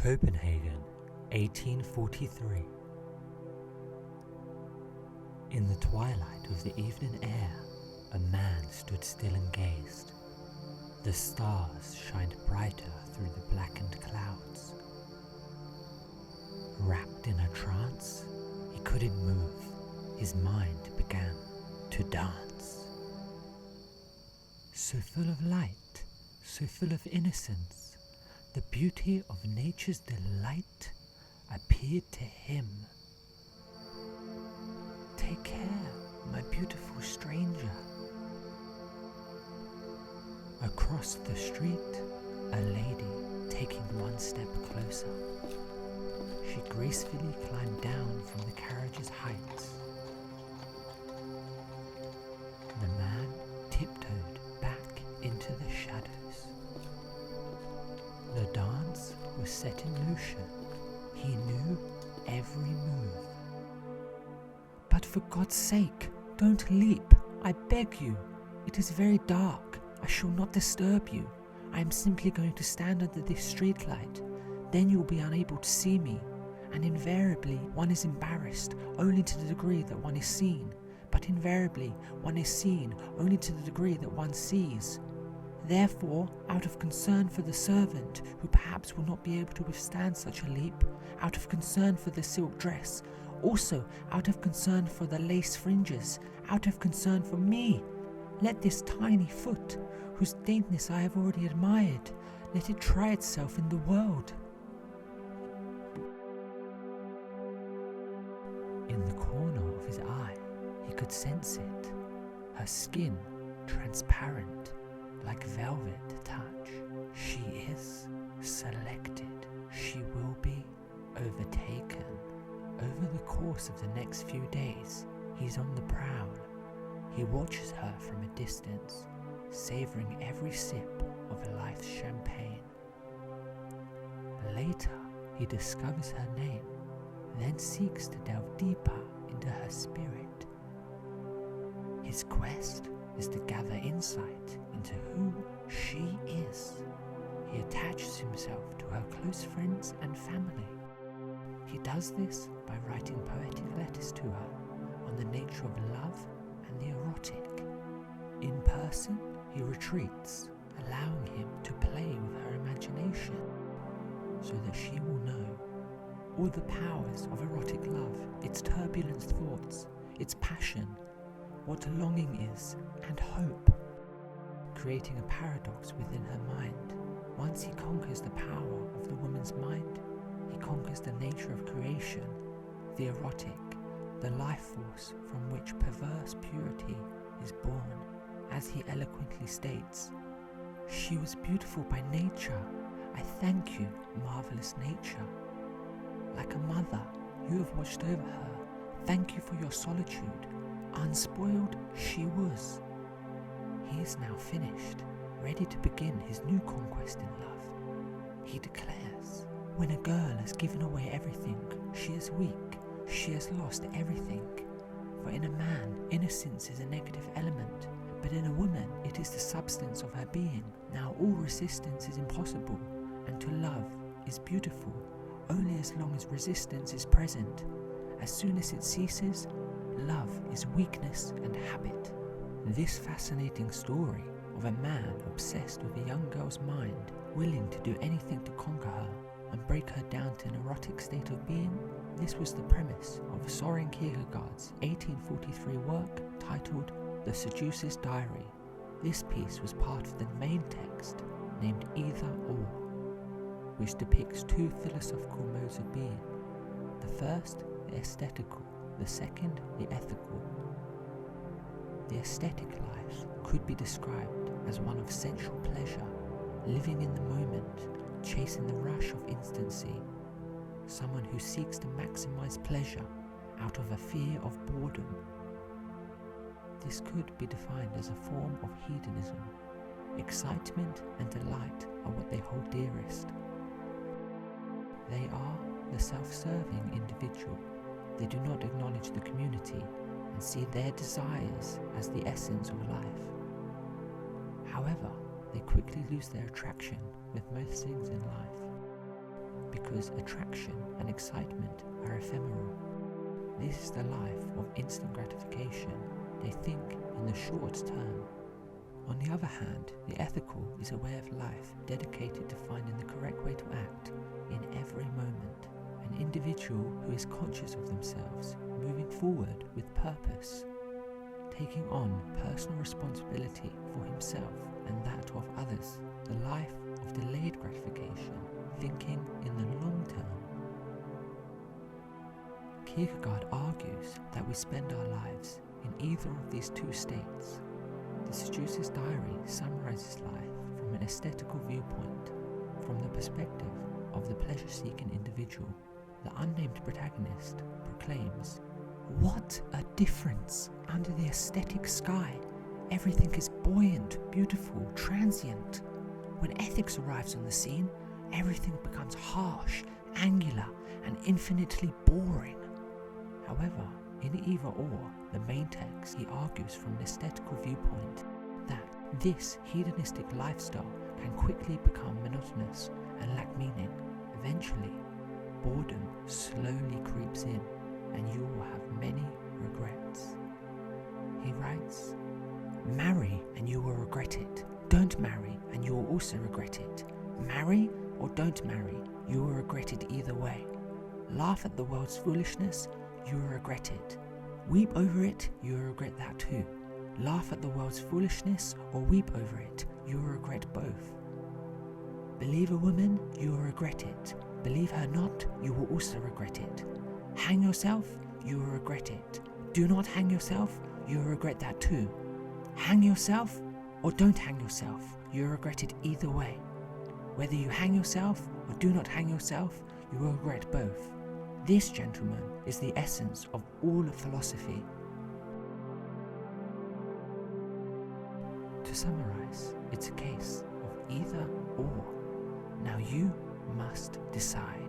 Copenhagen, 1843. In the twilight of the evening air, a man stood still and gazed. The stars shined brighter through the blackened clouds. Wrapped in a trance, he couldn't move. His mind began to dance. So full of light, so full of innocence, the beauty of nature's delight appeared to him. Take care, my beautiful stranger. Across the street, a lady taking one step closer. She gracefully climbed down from the carriage's heights. The man tiptoed back into the shadows. The dance was set in motion. He knew every move. But for God's sake, don't leap, I beg you. It is very dark. I shall not disturb you. I am simply going to stand under this streetlight. Then you will be unable to see me. And invariably, one is embarrassed only to the degree that one is seen. But invariably, one is seen only to the degree that one sees. Therefore, out of concern for the servant, who perhaps will not be able to withstand such a leap, out of concern for the silk dress, also out of concern for the lace fringes, out of concern for me, let this tiny foot, whose daintiness I have already admired, let it try itself in the world. In the corner of his eye, he could sense it, her skin transparent, like velvet to touch. She is selected. She will be overtaken. Over the course of the next few days, he's on the prowl. He watches her from a distance, savouring every sip of life's champagne. Later, he discovers her name, then seeks to delve deeper into her spirit. His quest is to gather insight into who she is. He attaches himself to her close friends and family. He does this by writing poetic letters to her on the nature of love and the erotic. In person, he retreats, allowing him to play with her imagination, so that she will know all the powers of erotic love, its turbulent thoughts, its passion, what longing is, and hope, creating a paradox within her mind. Once he conquers the power of the woman's mind, he conquers the nature of creation, the erotic, the life force from which perverse purity is born. As he eloquently states, "She was beautiful by nature. I thank you, marvelous nature. Like a mother, you have watched over her. Thank you for your solitude. Unspoiled she was." He is now finished, ready to begin his new conquest in love. He declares, when a girl has given away everything, she is weak, she has lost everything. For in a man, innocence is a negative element, but in a woman, it is the substance of her being. Now all resistance is impossible, and to love is beautiful, only as long as resistance is present. As soon as it ceases, love is weakness and habit. This fascinating story of a man obsessed with a young girl's mind, willing to do anything to conquer her and break her down to an erotic state of being, this was the premise of Soren Kierkegaard's 1843 work titled The Seducer's Diary. This piece was part of the main text named Either Or, which depicts two philosophical modes of being. The first, the aesthetical, the second, the ethical. The aesthetic life could be described as one of sensual pleasure, living in the moment, chasing the rush of instancy, someone who seeks to maximize pleasure out of a fear of boredom. This could be defined as a form of hedonism. Excitement and delight are what they hold dearest. They are the self-serving individual. They do not acknowledge the community and see their desires as the essence of life. However, they quickly lose their attraction with most things in life, because because attraction and excitement are ephemeral. This is the life of instant gratification. They think in the short term. On the other hand, the ethical is a way of life dedicated to finding the correct way to act in every moment. An individual who is conscious of themselves, moving forward with purpose, taking on personal responsibility for himself and that of others. The life of delayed gratification, thinking in the long term. Kierkegaard argues that we spend our lives in either of these two states. The Seducer's diary summarizes life from an aesthetical viewpoint, from the perspective of the pleasure-seeking individual. The unnamed protagonist proclaims, "What a difference! Under the aesthetic sky, everything is buoyant, beautiful, transient. When ethics arrives on the scene, everything becomes harsh, angular, and infinitely boring." However, in either or, the main text, he argues from an aesthetical viewpoint that this hedonistic lifestyle can quickly become monotonous and lack meaning. Eventually, boredom slowly creeps in and you will have many regrets. He writes, "Marry and you will regret it. Don't marry and you will also regret it. Marry or don't marry, you will regret it either way. Laugh at the world's foolishness, you will regret it. Weep over it, you will regret that too. Laugh at the world's foolishness or weep over it, you will regret both. Believe a woman, you will regret it. Believe her not, you will also regret it. Hang yourself, you will regret it. Do not hang yourself, you will regret that too. Hang yourself or don't hang yourself, you will regret it either way. Whether you hang yourself or do not hang yourself, you will regret both. This, gentlemen, is the essence of all of philosophy." To summarize, it's a case of either or. Now you must decide.